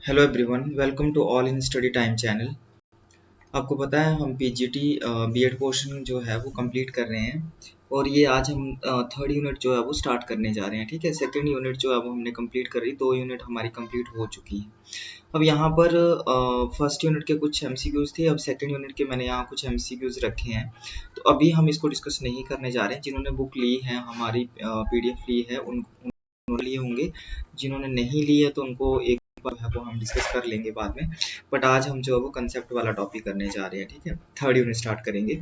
Hello everyone, welcome to all in study time channel. आपको पता है हम पीजीटी बीएड पोर्शन जो है वो कंप्लीट कर रहे हैं और ये आज हम थर्ड यूनिट जो है वो स्टार्ट करने जा रहे हैं। ठीक है, सेकंड यूनिट जो है वो हमने कंप्लीट कर रही, 2 यूनिट हमारी कंप्लीट हो चुकी है। अब यहाँ पर फर्स्ट यूनिट के कुछ एमसीक्यूज थे, अब सेकंड यूनिट के मैंने यहाँ कुछ एमसीक्यूज रखे हैं। तो अभी हम इसको डिस्कस नहीं करने जा रहे हैं। जिन्होंने बुक ली है, हमारी पीडीएफ ली है, उन्होंने लिए होंगे। जिन्होंने नहीं ली है तो उनको एक बार है वो हम डिस्कस कर लेंगे बाद में। बट आज हम जो है वो कंसेप्ट वाला टॉपिक करने जा रहे हैं। ठीक है, थर्ड यूनिट स्टार्ट करेंगे।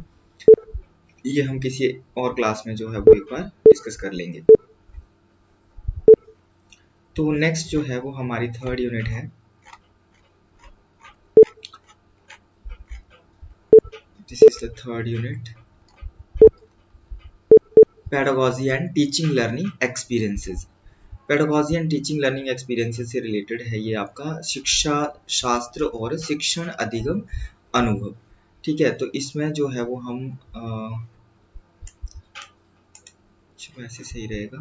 ये हम किसी और क्लास में जो है वो एक बार डिस्कस कर लेंगे। तो नेक्स्ट जो है वो हमारी थर्ड यूनिट है। This is the third unit, pedagogy and teaching learning experiences. Pedagogy and teaching learning experiences से रिलेटेड है ये आपका शिक्षा शास्त्र और शिक्षण अधिगम अनुभव। ठीक है, तो इसमें जो है वो हम वैसे सही रहेगा।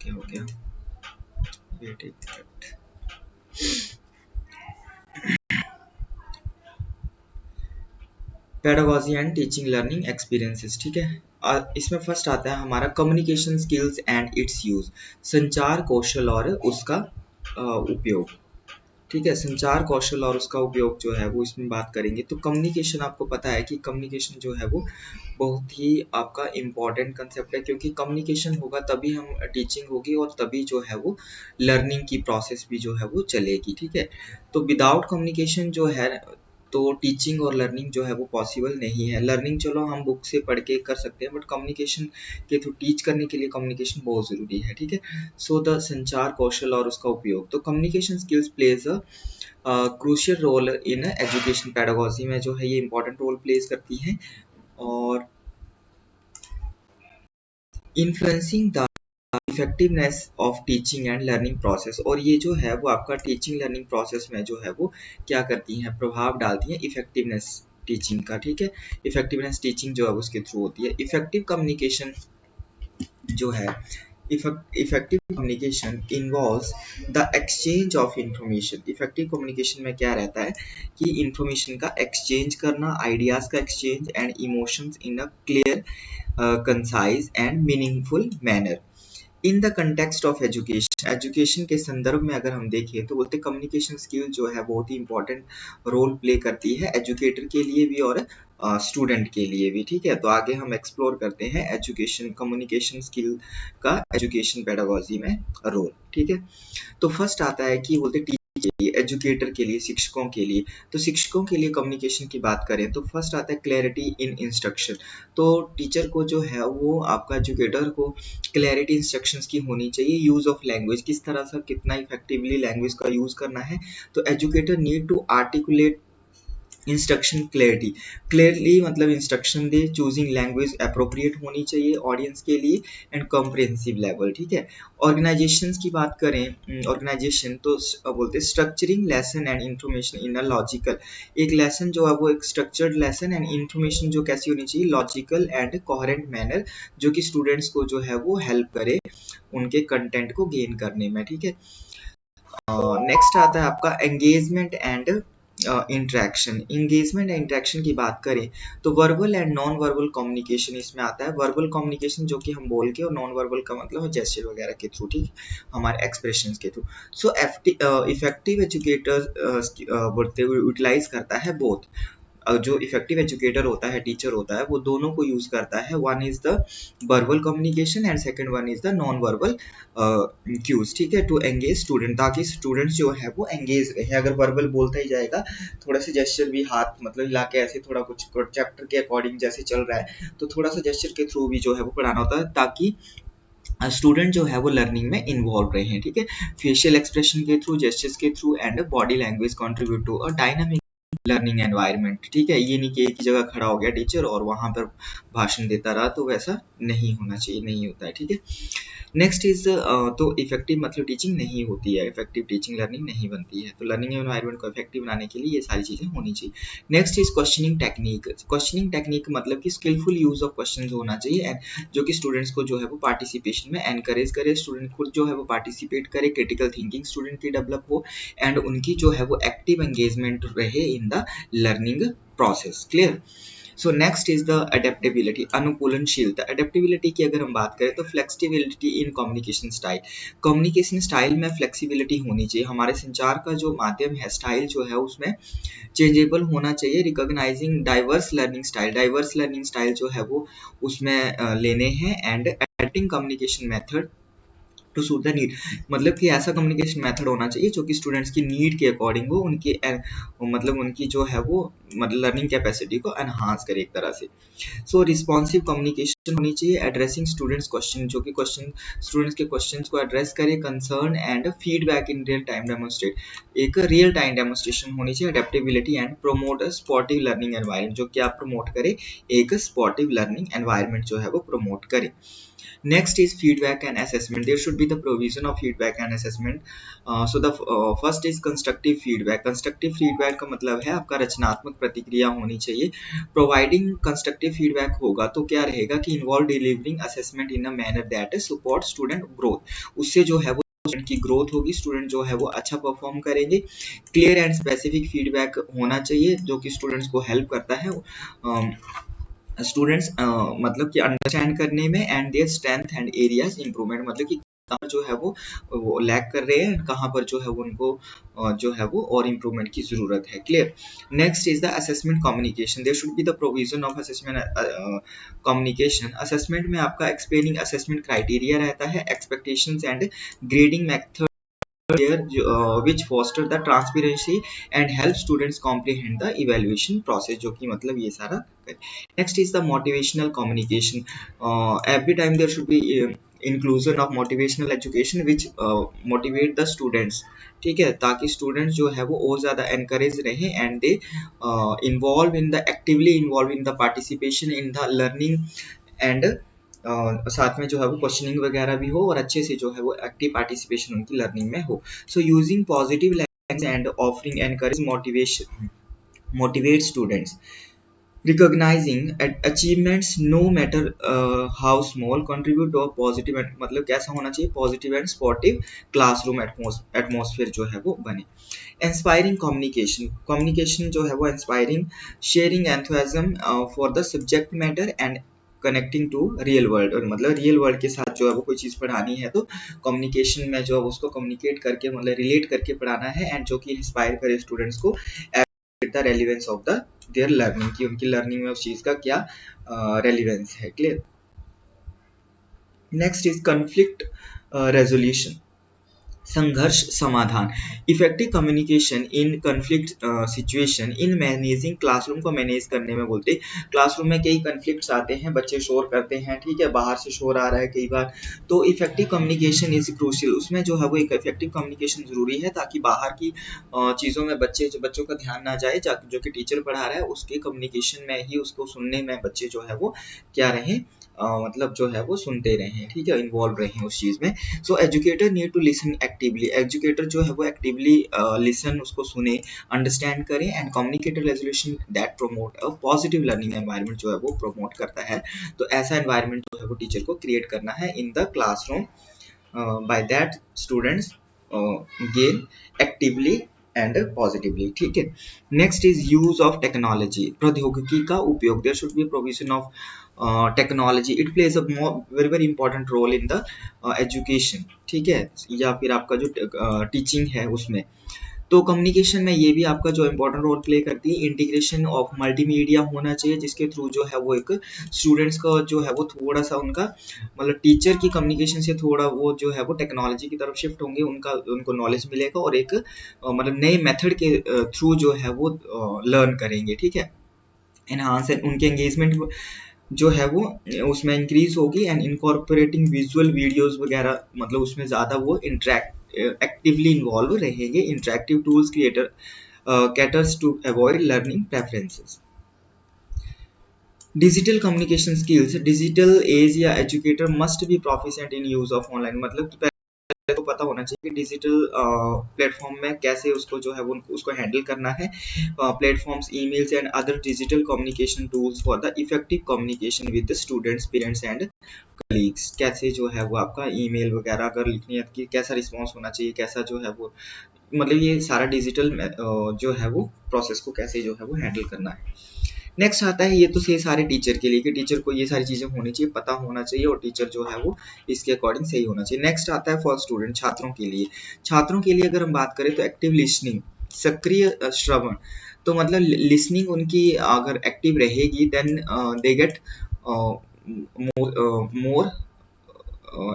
क्या हो गया, वेट एक minute. Pedagogy and teaching learning experiences. ठीक है, इसमें फर्स्ट आता है हमारा communication skills and it's use, संचार कौशल और उसका उपयोग। ठीक है, संचार कौशल और उसका उपयोग जो है वो इसमें बात करेंगे। तो कम्युनिकेशन, आपको पता है कि कम्युनिकेशन जो है वो बहुत ही आपका इम्पॉर्टेंट कंसेप्ट है, क्योंकि कम्युनिकेशन होगा तभी हम टीचिंग होगी और तभी जो है वो लर्निंग की प्रोसेस भी जो है वो चलेगी। ठीक है, तो विदाउट कम्युनिकेशन जो है तो टीचिंग और लर्निंग जो है वो पॉसिबल नहीं है। लर्निंग चलो हम बुक से पढ़ के कर सकते हैं, बट कम्युनिकेशन के थ्रू टीच करने के लिए कम्युनिकेशन बहुत ज़रूरी है। ठीक है, सो द संचार कौशल और उसका उपयोग। तो communication skills plays a crucial role in education pedagogy में जो है ये इंपॉर्टेंट रोल प्लेस करती है और influencing the effectiveness of teaching and learning process. और ये जो है वो आपका टीचिंग लर्निंग प्रोसेस में जो है वो क्या करती हैं, प्रभाव डालती हैं इफेक्टिवनेस टीचिंग का। ठीक है, इफेक्टिवनेस टीचिंग जो है उसके थ्रू होती है। इफेक्टिव कम्युनिकेशन जो है, effective communication involves the exchange of information. Effective communication में क्या रहता है कि इंफॉर्मेशन का एक्सचेंज करना, आइडियाज का exchange and emotions in a clear concise and meaningful manner in the context of education. Education के संदर्भ में अगर हम देखें तो बोलते कम्युनिकेशन स्किल जो है बहुत ही इंपॉर्टेंट रोल प्ले करती है एजुकेटर के लिए भी और स्टूडेंट के लिए भी। ठीक है, तो आगे हम एक्सप्लोर करते हैं एजुकेशन कम्युनिकेशन स्किल का एजुकेशन पेडागोजी में रोल। ठीक है, तो फर्स्ट आता है कि बोलते टीचर के लिए, एजुकेटर के लिए, शिक्षकों के लिए। तो शिक्षकों के लिए कम्युनिकेशन की बात करें तो फर्स्ट आता है क्लैरिटी इन इंस्ट्रक्शन। तो टीचर को जो है वो आपका एजुकेटर को क्लैरिटी इंस्ट्रक्शंस की होनी चाहिए। यूज ऑफ लैंग्वेज, किस तरह से कितना इफेक्टिवली लैंग्वेज का यूज करना है। तो educator need to articulate instruction clearly, clearly मतलब इंस्ट्रक्शन दे। चूजिंग लैंग्वेज अप्रोप्रिएट होनी चाहिए ऑडियंस के लिए एंड कॉम्प्रिहेंसिव लेवल। ठीक है, ऑर्गेनाइजेशंस की बात करें, ऑर्गेनाइजेशन तो बोलते हैं structuring lesson and information in a logical. एक लेसन जो है वो एक स्ट्रक्चर्ड लेसन एंड इंफॉर्मेशन जो कैसी होनी चाहिए, लॉजिकल एंड कोहेरेंट मैनर, जो कि स्टूडेंट्स को जो है वो हेल्प करे उनके कंटेंट को गेन करने में। ठीक है, नेक्स्ट आता है आपका engagement and interaction. Engagement and interaction की बात करें तो verbal and non verbal communication इसमें आता है। वर्बल कम्युनिकेशन जो कि हम बोल के, और नॉन वर्बल का मतलब जेस्चर वगैरह के थ्रू, ठीक, हमारे एक्सप्रेशंस के थ्रू। सो इफेक्टिव एजुकेटर बोलते हुए यूटिलाइज करता है बोथ। जो इफेक्टिव एजुकेटर होता है, टीचर होता है, वो दोनों को यूज करता है। One is the verbal communication and second one is the non verbal cues. ठीक है, टू एंगेज स्टूडेंट, ताकि स्टूडेंट्स जो है वो एंगेज रहे। अगर वर्बल बोलता ही जाएगा, थोड़ा सा जेस्चर भी हाथ मतलब हिला के ऐसे थोड़ा कुछ चैप्टर के अकॉर्डिंग जैसे चल रहा है, तो थोड़ा सा जेस्चर के थ्रू भी जो है वो पढ़ाना होता है, ताकि स्टूडेंट जो है वो लर्निंग में इन्वॉल्व रहे हैं। ठीक है, फेशियल एक्सप्रेशन के थ्रू, जेस्चर्स के through and body language contribute to a dynamic learning environment, ठीक है। ये नहीं कि एक ही जगह खड़ा हो गया टीचर और वहां पर भाषण देता रहा, तो वैसा नहीं होना चाहिए, नहीं होता है, ठीक है। नेक्स्ट इज तो इफेक्टिव मतलब टीचिंग नहीं होती है, इफेक्टिव टीचिंग लर्निंग नहीं बनती है, तो लर्निंग एनवायरनमेंट को इफेक्टिव बनाने के लिए ये सारी चीजें होनी चाहिए। Next is questioning technique. Questioning technique मतलब कि स्किलफुल यूज ऑफ क्वेश्चन होना चाहिए, एंड जो कि स्टूडेंट्स को जो है वो पार्टिसिपेशन में एनकरेज करे, स्टूडेंट खुद जो है वो पार्टिसिपेट करे, क्रिटिकल थिंकिंग स्टूडेंट की डेवलप हो, एंड उनकी जो है वो एक्टिव एंगेजमेंट रहे in the learning process. Clear. So next is the adaptability, अनुकूलनशीलता। अडेप्टेबिलिटी की अगर हम बात करें तो flexibility in communication style, communication style में फ्लेक्सिबिलिटी होनी चाहिए, हमारे संचार का जो माध्यम है, स्टाइल जो है उसमें चेंजेबल होना चाहिए। Recognizing diverse learning style, diverse learning style जो है वो उसमें लेने हैं, and editing communication method to suit the need, मतलब कि ऐसा कम्युनिकेशन मेथड होना चाहिए जो कि स्टूडेंट्स की नीड के अकॉर्डिंग हो, उनकी मतलब उनकी जो है वो मतलब लर्निंग कैपेसिटी को एनहांस करे एक तरह से। सो रिस्पॉन्सिव कम्युनिकेशन होनी चाहिए, एड्रेसिंग स्टूडेंट्स क्वेश्चन, जो कि क्वेश्चन स्टूडेंट्स के क्वेश्चंस को एड्रेस करे, concern and feedback in real time demonstrate, एक रियल टाइम डेमोन्स्ट्रेशन होनी चाहिए। Adaptability and promote a sportive learning environment, जो कि आप प्रमोट करे, एक स्पोर्टिव लर्निंग एनवायरनमेंट जो है वो प्रमोट करे। Next is feedback and assessment. There should be the provision of feedback and assessment. So the first is constructive feedback. Constructive feedback का मतलब है आपका रचनात्मक प्रतिक्रिया होनी चाहिए। Providing constructive feedback होगा तो क्या रहेगा कि involve delivering assessment in a manner that support student growth. उससे जो है वो स्टूडेंट की ग्रोथ होगी, स्टूडेंट जो है वो अच्छा परफॉर्म करेंगे। क्लियर एंड स्पेसिफिक फीडबैक होना चाहिए जो कि स्टूडेंट्स को हेल्प करता है स्टूडेंट्स मतलब कि अंडरस्टैंड करने में, and their strength and areas improvement, मतलब कि कहाँ जो है वो लैग कर रहे हैं, कहाँ पर जो है वो उनको जो है वो और इम्प्रूवमेंट की जरूरत है। Clear. Next is the assessment communication. There should be the provision of assessment communication. Assessment में आपका एक्सप्लेनिंग असेसमेंट क्राइटेरिया रहता है, expectations and grading method which foster the transparency and help students comprehend the evaluation process, जो कि मतलब ये सारा करें। Next is the motivational communication. Every time there should be inclusion of motivational education which motivate the students, ठीक है, ताकि students जो है वो और ज़्यादा encourage रहे, and they involve in the actively involve in the participation in the learning, and साथ में जो है वो क्वेश्चनिंग वगैरह भी हो, और अच्छे से जो है वो एक्टिव पार्टिसिपेशन उनकी लर्निंग में हो। So using positive language and offering encourage motivation motivate students, recognizing achievements no matter how small contribute to a positive मतलब कैसा होना चाहिए, positive and sportive classroom atmosphere जो है वो बने। इंस्पायरिंग कम्युनिकेशन, कम्युनिकेशन जो है वो inspiring, sharing enthusiasm for the subject matter and connecting to real world, और मतलब रियल वर्ल्ड के साथ जो है वो कोई चीज़ पढ़ानी है तो कम्युनिकेशन में जो है उसको कम्युनिकेट करके मतलब रिलेट करके पढ़ाना है, एंड जो कि इंस्पायर करे स्टूडेंट्स को the relevance of the there learning, की उनकी लर्निंग में उस चीज का क्या रेलिवेंस है। Clear. Next is conflict resolution, संघर्ष समाधान। Effective communication in conflict situation in managing, classroom को मैनेज करने में बोलते, क्लासरूम में कई कॉन्फ्लिक्ट्स आते हैं, बच्चे शोर करते हैं, ठीक है, बाहर से शोर आ रहा है कई बार, तो इफेक्टिव कम्युनिकेशन इज क्रूशियल, उसमें जो है वो एक इफेक्टिव कम्युनिकेशन जरूरी है, ताकि बाहर की चीज़ों में बच्चों का ध्यान ना जाए, जो कि टीचर पढ़ा रहा है उसके कम्युनिकेशन में ही, उसको सुनने में बच्चे जो है वो क्या रहें, मतलब जो है वो सुनते रहें, ठीक है, इन्वॉल्व रहें उस चीज़ में। So educator need to listen actively, educator जो है वो एक्टिवली लिसन, उसको सुने, अंडरस्टैंड करें, and communicator resolution that promote a positive learning environment जो है वो प्रमोट करता है। तो ऐसा एनवायरनमेंट जो है वो टीचर को क्रिएट करना है in the classroom, by that students gain actively and positively, ठीक है। Next is use of technology, प्रौद्योगिकी का उपयोग। There should be provision of technology, it plays a very very important role in the education, ठीक है, या फिर आपका जो टीचिंग है उसमें। तो कम्युनिकेशन में ये भी आपका जो इम्पोर्टेंट रोल प्ले करती है। इंटीग्रेशन ऑफ मल्टीमीडिया होना चाहिए, जिसके थ्रू जो है वो एक स्टूडेंट्स का जो है वो थोड़ा सा उनका मतलब टीचर की कम्युनिकेशन से थोड़ा वो जो है वो टेक्नोलॉजी की तरफ शिफ्ट होंगे, उनको नॉलेज मिलेगा, और एक मतलब नए मेथड के थ्रू जो है वो लर्न करेंगे, ठीक है। एनहांस उनके एंगेजमेंट जो है वो उसमें इंक्रीज होगी, एंड इनकॉर्पोरेटिंग विजुअल वीडियोस वगैरह, मतलब उसमें ज़्यादा वो इंटरेक्ट एक्टिवली इन्वॉल्व रहेंगे। Interactive tools creator caters to avoid learning preferences. Digital communication skills, digital age या educator must be proficient in use of online, मतलब कि पहले तो पता होना चाहिए कि डिजिटल प्लेटफॉर्म में कैसे उसको जो है वो उसको हैंडल करना है. Platforms, emails and other digital communication tools for the effective communication with the students, parents and colleagues. कैसे जो है वो आपका ईमेल वगैरह अगर लिखनी है कि कैसा रिस्पॉन्स होना चाहिए, कैसा जो है वो, मतलब ये सारा डिजिटल जो है वो प्रोसेस को कैसे जो है वो हैंडल करना है. नेक्स्ट आता है, ये तो से सारे टीचर के लिए कि टीचर को ये सारी चीजें होनी चाहिए, पता होना चाहिए और टीचर जो है वो इसके अकॉर्डिंग सही होना चाहिए. नेक्स्ट आता है फॉर स्टूडेंट, छात्रों के लिए. छात्रों के लिए अगर हम बात करें तो एक्टिव लिसनिंग, सक्रिय श्रवण. तो मतलब लिसनिंग उनकी अगर एक्टिव रहेगी then they get more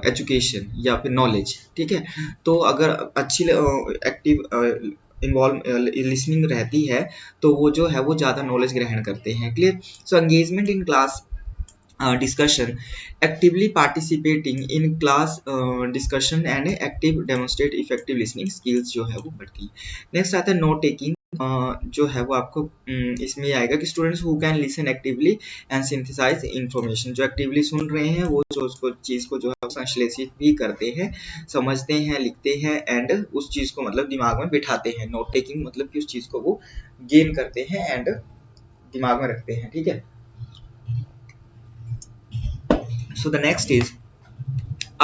education या फिर नॉलेज. ठीक है, तो अगर अच्छी एक्टिव इन्वॉल्व लिसनिंग रहती है तो वो जो है वो ज़्यादा नॉलेज ग्रहण करते हैं. Clear. So engagement in class discussion, actively participating in class discussion and active demonstrate effective listening skills जो है वो बढ़ती है. नेक्स्ट आता है नोट टेकिंग, जो है वो आपको इसमें आएगा कि students who can listen actively and synthesize information, जो एक्टिवली सुन रहे हैं वो जो उसको चीज़ को जो है संश्लेषित भी करते हैं, समझते हैं, लिखते हैं एंड उस चीज़ को मतलब दिमाग में बिठाते हैं. नोट टेकिंग मतलब कि उस चीज़ को वो गेन करते हैं एंड दिमाग में रखते हैं. ठीक है. So the next is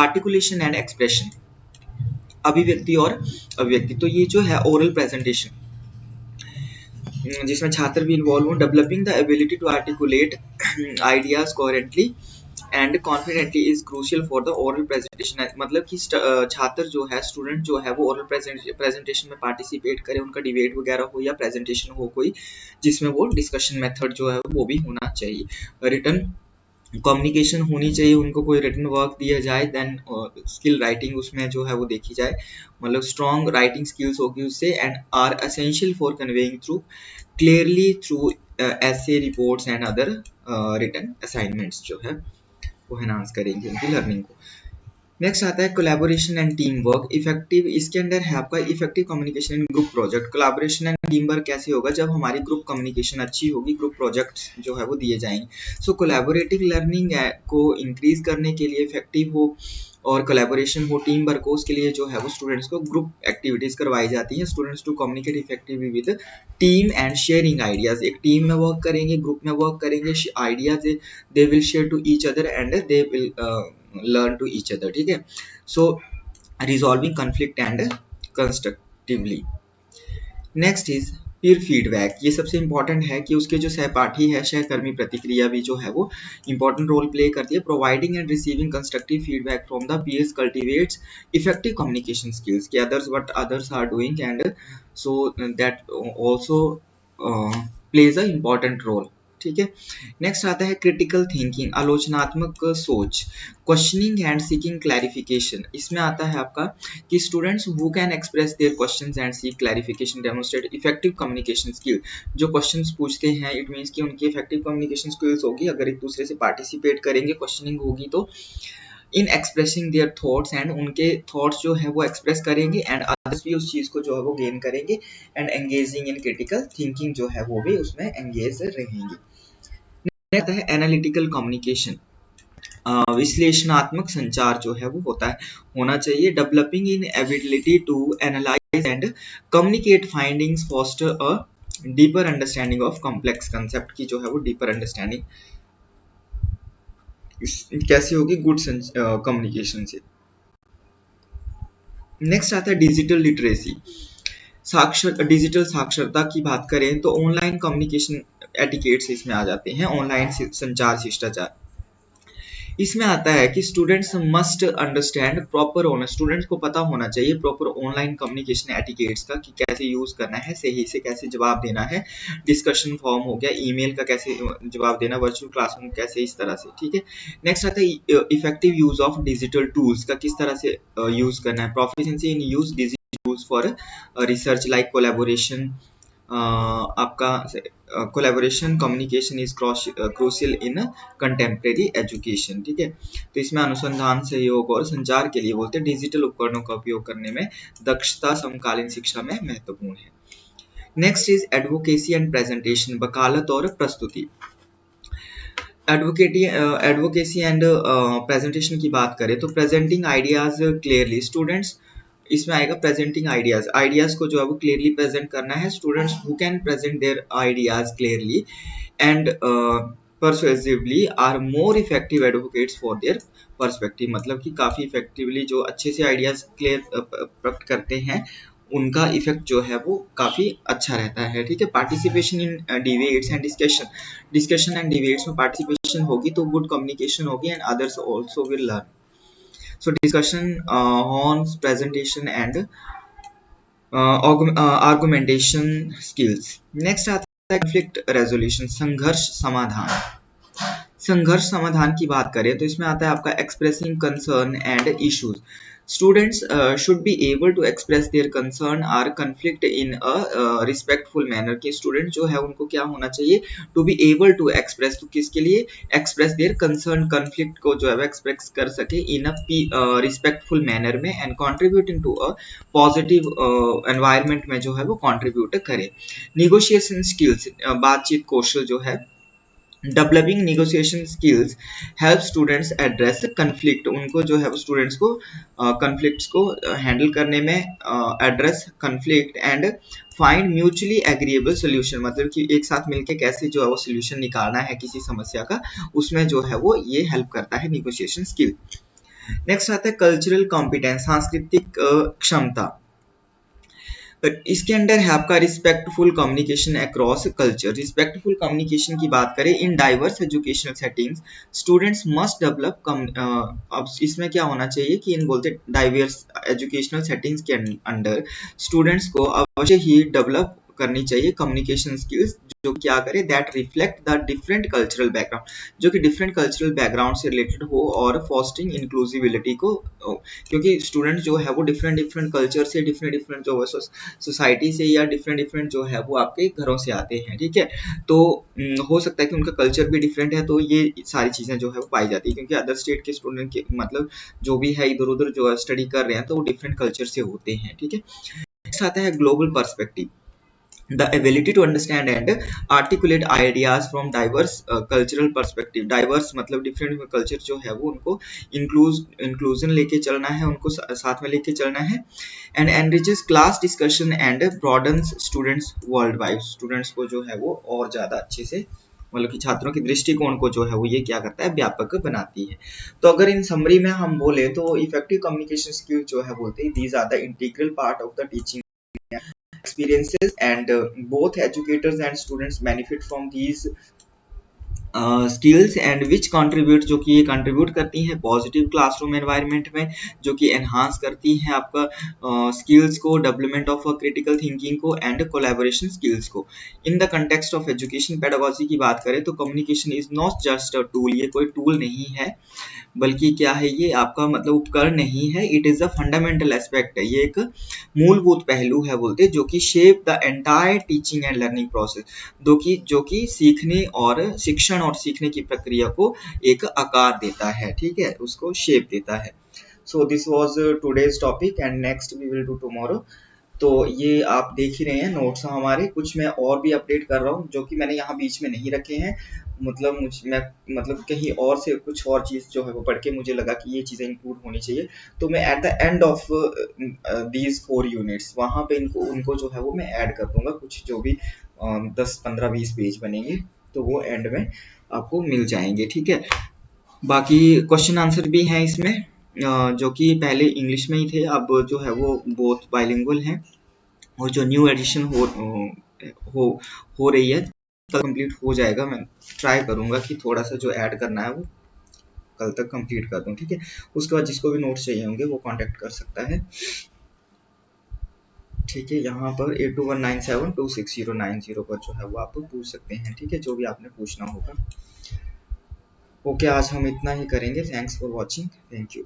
articulation and expression, अभिव्यक्ति और अभिव्यक्ति. तो ये जो है ओरल प्रेजेंटेशन जिसमें छात्र भी इन्वॉल्व हो, developing the ability to articulate ideas coherently and confidently is crucial for the oral presentation. मतलब कि छात्र जो है, स्टूडेंट जो है वो ओरल प्रेजेंटेशन में पार्टिसिपेट करे, उनका डिबेट वगैरह हो या प्रेजेंटेशन हो कोई, जिसमें वो डिस्कशन मेथड जो है वो भी होना चाहिए. रिटन कम्युनिकेशन होनी चाहिए, उनको कोई रिटन वर्क दिया जाए देन स्किल राइटिंग उसमें जो है वो देखी जाए, मतलब स्ट्रॉन्ग राइटिंग स्किल्स होगी उससे. And are essential for conveying through clearly through ऐसे reports and other written assignments जो है वो एनहांस करेंगे उनकी लर्निंग को. नेक्स्ट आता है collaboration and team work. Effective, इसके अंदर है आपका effective communication in group project. Collaboration and team work कैसे होगा, जब हमारी ग्रुप कम्युनिकेशन अच्छी होगी, ग्रुप प्रोजेक्ट्स जो है वो दिए जाएंगे. सो कोलैबोरेटिव लर्निंग को इंक्रीज करने के लिए, इफेक्टिव हो और कोलैबोरेशन हो, टीम वर्क हो, उसके लिए जो है वो स्टूडेंट्स को ग्रुप एक्टिविटीज करवाई जाती हैं. Students to communicate effectively with team and sharing ideas. एक टीम में वर्क करेंगे, ग्रुप में वर्क करेंगे, ideas they will share to each other and they will learn to each other. ठीक है. So resolving conflict and constructively. Next is peer feedback. ये सबसे important है कि उसके जो सहपाठी है, सहकर्मी प्रतिक्रिया भी जो है वो इंपॉर्टेंट रोल प्ले करती है. Providing and receiving constructive feedback from the peers cultivates effective communication skills कि others what others are doing and so that also plays a important role. ठीक है. नेक्स्ट आता है क्रिटिकल थिंकिंग, आलोचनात्मक सोच, questioning and seeking clarification. इसमें आता है आपका कि students who can express their questions and seek clarification demonstrate effective communication skill. जो क्वेश्चंस पूछते हैं इट मींस कि उनकी इफेक्टिव कम्युनिकेशन स्किल्स होगी अगर एक दूसरे से पार्टिसिपेट करेंगे, क्वेश्चनिंग होगी तो इन एक्सप्रेसिंग देयर थॉट्स एंड उनके थॉट्स जो है वो एक्सप्रेस करेंगे एंड अदर्स भी उस चीज को जो है वो गेन करेंगे and engaging in critical thinking जो है वो भी उसमें एंगेज रहेंगे. नेक्स्ट है एनालिटिकल कम्युनिकेशन, विश्लेषणात्मक संचार जो है वो होता है, होना चाहिए. Developing in ability to analyze and communicate findings, foster a deeper understanding of complex concept की जो है वो डीपर अंडरस्टैंडिंग कैसी होगी, गुड कम्युनिकेशन से. नेक्स्ट आता है डिजिटल लिटरेसी, डिजिटल साक्षरता की बात करें तो ऑनलाइन कम्युनिकेशन एटिकेट्स इसमें आ जाते हैं, ऑनलाइन संचार शिष्टाचार. इसमें आता है कि students must understand proper honour, students को पता होना चाहिए प्रॉपर ऑनलाइन कम्युनिकेशन एटिकेट्स का कि कैसे यूज करना है, सही से कैसे जवाब देना है, डिस्कशन फॉर्म हो गया, ईमेल का कैसे जवाब देना, वर्चुअल क्लासरूम कैसे, इस तरह से. ठीक है. नेक्स्ट आता है effective use of digital tools का किस तरह से यूज करना है, proficiency in use digital tools for research like collaboration. आपका collaboration communication is crucial in contemporary education. ठीक है. तो इसमें अनुसंधान, सहयोग और संचार के लिए बोलते हैं डिजिटल उपकरणों का उपयोग करने में दक्षता समकालीन शिक्षा में महत्वपूर्ण है. Next is advocacy and presentation, वकालत और प्रस्तुति। एडवोकेसी एंड प्रेजेंटेशन की बात करें तो प्रेजेंटिंग आइडियाज क्लियरली, स्टूडेंट्स इसमें आएगा प्रेजेंटिंग आइडियाज, आइडियाज को जो है वो क्लियरली प्रेजेंट करना है। Students who can present their ideas clearly and persuasively are more effective advocates for their perspective, मतलब कि काफी इफेक्टिवली जो अच्छे से आइडियाज क्लियर प्रकट करते हैं उनका इफेक्ट जो है वो काफी अच्छा रहता है। ठीक है, participation in debates and discussion and debates में पार्टिसिपेशन होगी तो गुड कम्युनिकेशन होगी and others also will learn. So discussion on presentation and argumentation skills. Next आता है कॉन्फ्लिक्ट रेजोल्यूशन, संघर्ष समाधान। संघर्ष समाधान की बात करें तो इसमें आता है आपका expressing concern and issues. Students should be able to express their concern और conflict in a respectful manner, के स्टूडेंट जो है उनको क्या होना चाहिए, to be able to express, तो किसके लिए एक्सप्रेस देयर कंसर्न, कन्फ्लिक्ट को जो है एक्सप्रेस कर सके इन अ रिस्पेक्टफुल मैनर में and contributing to a positive environment में जो है वो कंट्रीब्यूट करे। निगोशिएशन स्किल्स, बातचीत कौशल जो है, developing negotiation skills help students address conflict, उनको जो है स्टूडेंट्स को कन्फ्लिक्ट्स को हैंडल करने में address conflict and find mutually agreeable solution, मतलब कि एक साथ मिलके कैसे जो है वो सोल्यूशन निकालना है किसी समस्या का, उसमें जो है वो ये हेल्प करता है नेगोशिएशन स्किल। नेक्स्ट आता है कल्चरल कॉम्पिटेंस, सांस्कृतिक क्षमता। इसके अंदर है आपका respectful communication across culture. Respectful communication की बात करें in diverse educational settings, students must develop, अब इसमें क्या होना चाहिए कि इन बोलते डाइवर्स एजुकेशनल सेटिंग्स के अंडर स्टूडेंट्स को अवश्य ही डेवलप करनी चाहिए कम्युनिकेशन स्किल्स जो क्या करे that reflect the different cultural background, जो कि डिफरेंट कल्चरल बैकग्राउंड से रिलेटेड हो और फॉस्टरिंग इंक्लूसिविलिटी को, क्योंकि स्टूडेंट जो है वो डिफरेंट डिफरेंट कल्चर से, डिफरेंट डिफरेंट जो है सोसाइटी से या डिफरेंट डिफरेंट जो है वो आपके घरों से आते हैं। ठीक है, तो हो सकता है कि उनका कल्चर भी डिफरेंट है, तो ये सारी चीजें जो है वो पाई जाती है, क्योंकि अदर स्टेट के स्टूडेंट के मतलब जो भी है इधर उधर जो है स्टडी कर रहे हैं तो वो डिफरेंट कल्चर से होते हैं। ठीक है, नेक्स्ट आता है global perspective, the ability to understand and articulate ideas from diverse cultural perspective। diverse मतलब different culture जो है वो उनको inclusion लेके चलना है, उनको साथ में लेके चलना है and enriches class discussion and broadens students worldwide। students को जो है वो और ज़्यादा अच्छे से मतलब कि छात्रों की दृष्टिकोण को जो है वो ये क्या करता है, व्यापक बनाती है। तो अगर इन समरी में हम बोले तो इफेक्टिव कम्युनिकेशन स्किल जो है बोलते हैं these are the integral part of the teaching experiences and both educators and students benefit from these skills and which contribute, जो कि ये कंट्रीब्यूट करती हैं पॉजिटिव क्लासरूम एनवायरनमेंट में, जो कि एनहांस करती हैं आपका स्किल्स को, डेवलपमेंट ऑफ क्रिटिकल थिंकिंग को एंड कोलैबोरेशन स्किल्स को। In the context of education pedagogy की बात करें तो communication is not just a tool, ये कोई टूल नहीं है बल्कि क्या है, ये आपका मतलब उपकरण नहीं है, it is a fundamental aspect है, ये एक मूलभूत पहलू है बोलते, जो कि shape the entire teaching and learning process, जो कि सीखने और शिक्षण और सीखने की प्रक्रिया को एक आकार देता है। ठीक है, उसको शेप देता है। So this was today's topic and next we will do tomorrow. तो ये आप देख ही रहे हैं नोट्स हमारे, कुछ मैं और भी अपडेट कर रहा हूँ जो कि मैंने यहाँ बीच में नहीं रखे हैं, मतलब मैं मतलब कहीं और से कुछ और चीज़ जो है वो पढ़ के मुझे लगा कि ये चीज़ें इंक्लूड होनी चाहिए, तो मैं at the end of these 4 units वहाँ पे उनको जो है वो मैं ऐड कर दूंगा, कुछ जो भी 10 15 20 पेज बनेंगे तो वो एंड में आपको मिल जाएंगे। ठीक है, बाकी क्वेश्चन आंसर भी हैं इसमें जो कि पहले इंग्लिश में ही थे, अब जो है वो बोथ बाइलिंगुअल हैं, और जो न्यू एडिशन हो रही है कल कंप्लीट हो जाएगा। मैं ट्राई करूंगा कि थोड़ा सा जो ऐड करना है वो कल तक कंप्लीट कर दूं। ठीक है, उसके बाद जिसको भी नोट्स चाहिए होंगे वो कांटेक्ट कर सकता है। ठीक है, यहाँ पर 8219726090 पर जो है वो आप पूछ सकते हैं। ठीक है, जो भी आपने पूछना होगा। ओके, आज हम इतना ही करेंगे। Thanks for watching, thank you.